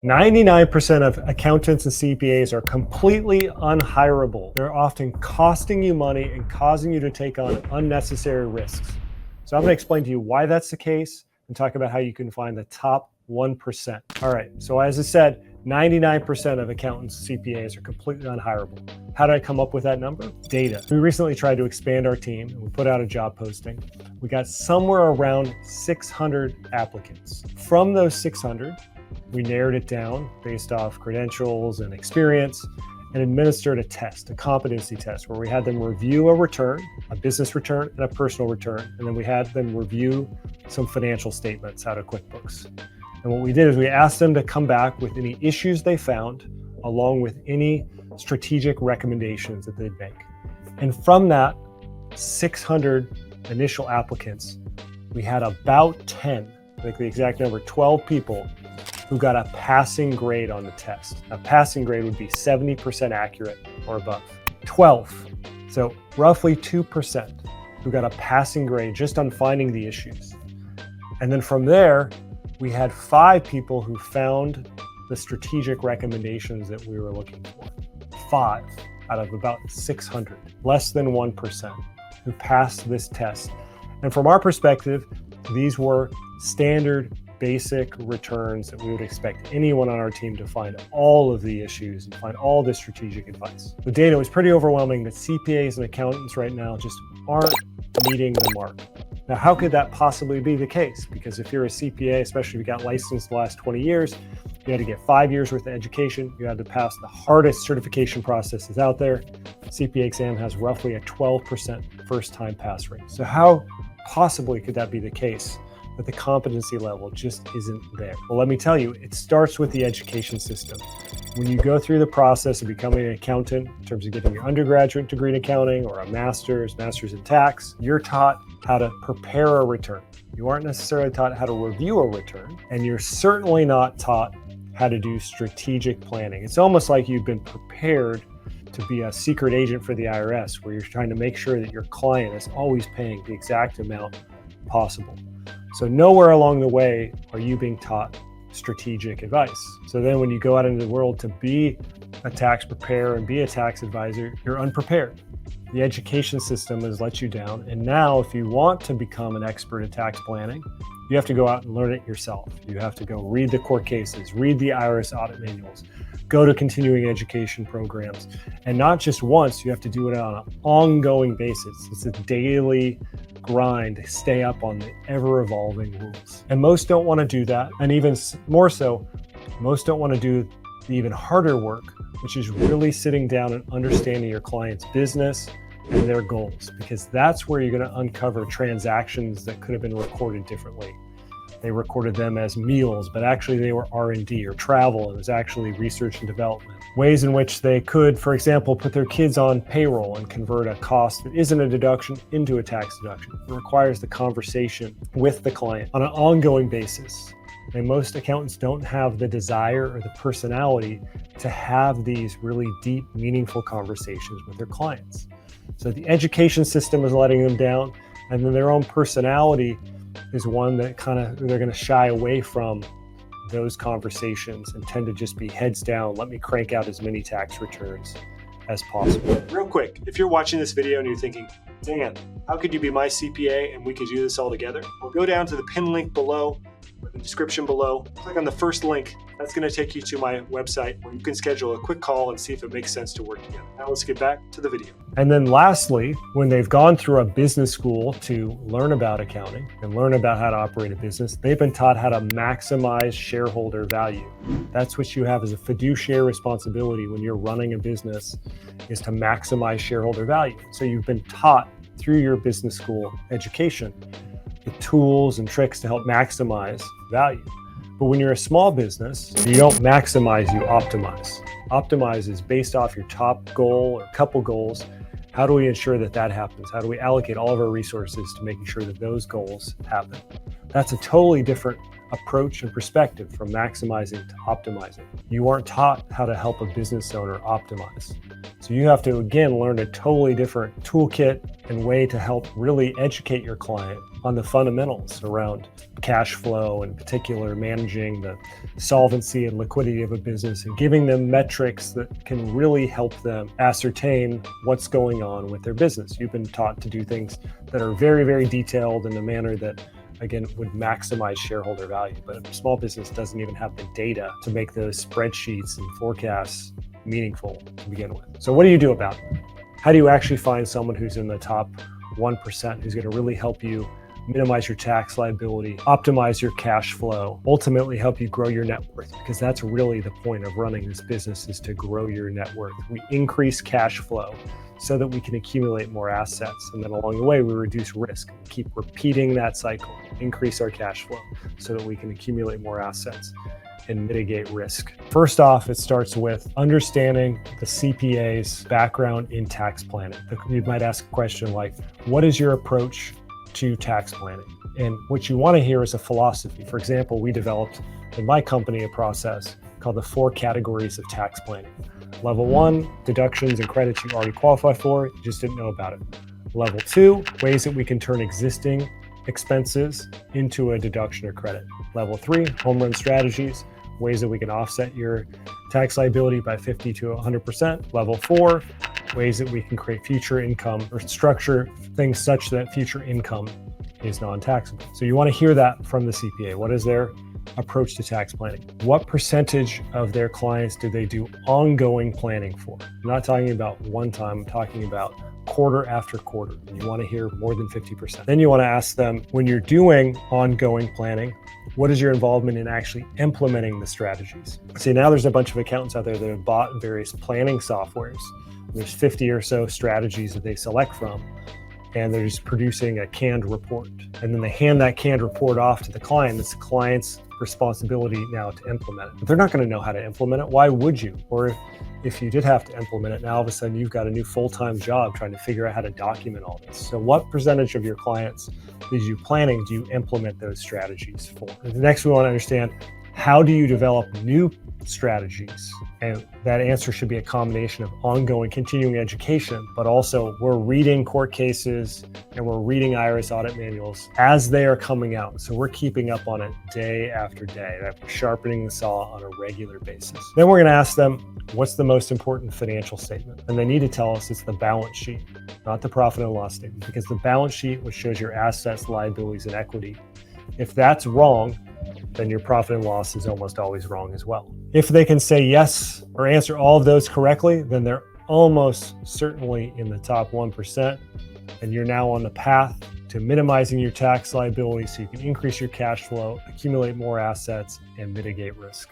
99% of accountants and CPAs are completely unhirable. They're often costing you money and causing you to take on unnecessary risks. So I'm going to explain to you why that's the case and talk about how you can find the top 1%. All right, so as I said, 99% of accountants and CPAs are completely unhirable. How did I come up with that number? Data. We recently tried to expand our team and we put out a job posting. We got somewhere around 600 applicants. From those 600, we narrowed it down based off credentials and experience and administered a test, a competency test, where we had them review a return, a business return and a personal return. And then we had them review some financial statements out of QuickBooks. And what we did is we asked them to come back with any issues they found, along with any strategic recommendations that they'd make. And from that 600 initial applicants, we had about 10, like the exact number, 12 people who got a passing grade on the test. A passing grade would be 70% accurate or above. 12, so roughly 2% who got a passing grade just on finding the issues. And then from there, we had 5 people who found the strategic recommendations that we were looking for. 5 out of about 600, less than 1% who passed this test. And from our perspective, these were standard basic returns that we would expect anyone on our team to find all of the issues and find all the strategic advice. The data was pretty overwhelming that CPAs and accountants right now just aren't meeting the mark. Now, how could that possibly be the case? Because if you're a CPA, especially if you got licensed the last 20 years, you had to get 5 years worth of education. You had to pass the hardest certification processes out there. CPA exam has roughly a 12% first-time pass rate. So how possibly could that be the case that the competency level just isn't there? Well, let me tell you, it starts with the education system. When you go through the process of becoming an accountant, in terms of getting your undergraduate degree in accounting or a master's in tax, you're taught how to prepare a return. You aren't necessarily taught how to review a return, and you're certainly not taught how to do strategic planning. It's almost like you've been prepared to be a secret agent for the IRS, where you're trying to make sure that your client is always paying the exact amount possible. So nowhere along the way are you being taught strategic advice. So then when you go out into the world to be a tax preparer and be a tax advisor, you're unprepared. The education system has let you down. And now if you want to become an expert at tax planning, you have to go out and learn it yourself. You have to go read the court cases, read the IRS audit manuals, go to continuing education programs. And not just once, you have to do it on an ongoing basis. It's a daily grind to stay up on the ever-evolving rules. And most don't want to do that. And even more so, most don't want to do the even harder work, which is really sitting down and understanding your client's business and their goals, because that's where you're going to uncover transactions that could have been recorded differently. They recorded them as meals, but actually they were R&D or travel, and it was actually research and development. Ways in which they could, for example, put their kids on payroll and convert a cost that isn't a deduction into a tax deduction. It requires the conversation with the client on an ongoing basis. And most accountants don't have the desire or the personality to have these really deep, meaningful conversations with their clients. So the education system is letting them down, and then their own personality is one that they're going to shy away from those conversations and tend to just be heads down. Let me crank out as many tax returns as possible. Real quick, if you're watching this video and you're thinking, Dan, how could you be my CPA and we could do this all together? Well, go down to the pin link below, or the description below, click on the first link. That's going to take you to my website where you can schedule a quick call and see if it makes sense to work together. Now let's get back to the video. And then lastly, when they've gone through a business school to learn about accounting and learn about how to operate a business, they've been taught how to maximize shareholder value. That's what you have as a fiduciary responsibility when you're running a business, is to maximize shareholder value. So you've been taught through your business school education the tools and tricks to help maximize value. But when you're a small business, you don't maximize, you optimize. Optimize is based off your top goal or couple goals. How do we ensure that that happens? How do we allocate all of our resources to making sure that those goals happen? That's a totally different approach and perspective from maximizing to optimizing. You aren't taught how to help a business owner optimize. So you have to, again, learn a totally different toolkit and way to help really educate your client on the fundamentals around cash flow, in particular managing the solvency and liquidity of a business and giving them metrics that can really help them ascertain what's going on with their business. You've been taught to do things that are very, very detailed in a manner that, again, would maximize shareholder value. But a small business doesn't even have the data to make those spreadsheets and forecasts meaningful to begin with. So what do you do about it? How do you actually find someone who's in the top 1% who's going to really help you minimize your tax liability, optimize your cash flow, ultimately help you grow your net worth? Because that's really the point of running this business, is to grow your net worth. We increase cash flow so that we can accumulate more assets. And then along the way, we reduce risk. Keep repeating that cycle, increase our cash flow so that we can accumulate more assets and mitigate risk. First off, it starts with understanding the CPA's background in tax planning. You might ask a question like, what is your approach to tax planning? And what you want to hear is a philosophy. For example, we developed in my company a process called the 4 categories of tax planning. Level 1, deductions and credits you already qualify for, you just didn't know about it. Level 2, ways that we can turn existing expenses into a deduction or credit. Level 3, home run strategies, ways that we can offset your tax liability by 50 to 100%. Level 4, ways that we can create future income or structure things such that future income is non-taxable. So you want to hear that from the CPA. What is their approach to tax planning? What percentage of their clients do they do ongoing planning for? I'm not talking about one time, I'm talking about quarter after quarter. And you want to hear more than 50%. Then you want to ask them, when you're doing ongoing planning, what is your involvement in actually implementing the strategies? See, now there's a bunch of accountants out there that have bought various planning softwares. There's 50 or so strategies that they select from, and they're just producing a canned report. And then they hand that canned report off to the client. It's the client's responsibility now to implement it. But they're not going to know how to implement it. Why would you? Or if you did have to implement it, now all of a sudden you've got a new full-time job trying to figure out how to document all this. So what percentage of your clients that you planning do you implement those strategies for? And next, we want to understand, how do you develop new strategies? And that answer should be a combination of ongoing continuing education, but also we're reading court cases and we're reading IRS audit manuals as they are coming out. So we're keeping up on it day after day. We're sharpening the saw on a regular basis. Then we're going to ask them, what's the most important financial statement? And they need to tell us it's the balance sheet, not the profit and loss statement, because the balance sheet, which shows your assets, liabilities, and equity, if that's wrong, then your profit and loss is almost always wrong as well. If they can say yes or answer all of those correctly, then they're almost certainly in the top 1%. And you're now on the path to minimizing your tax liability so you can increase your cash flow, accumulate more assets, and mitigate risk.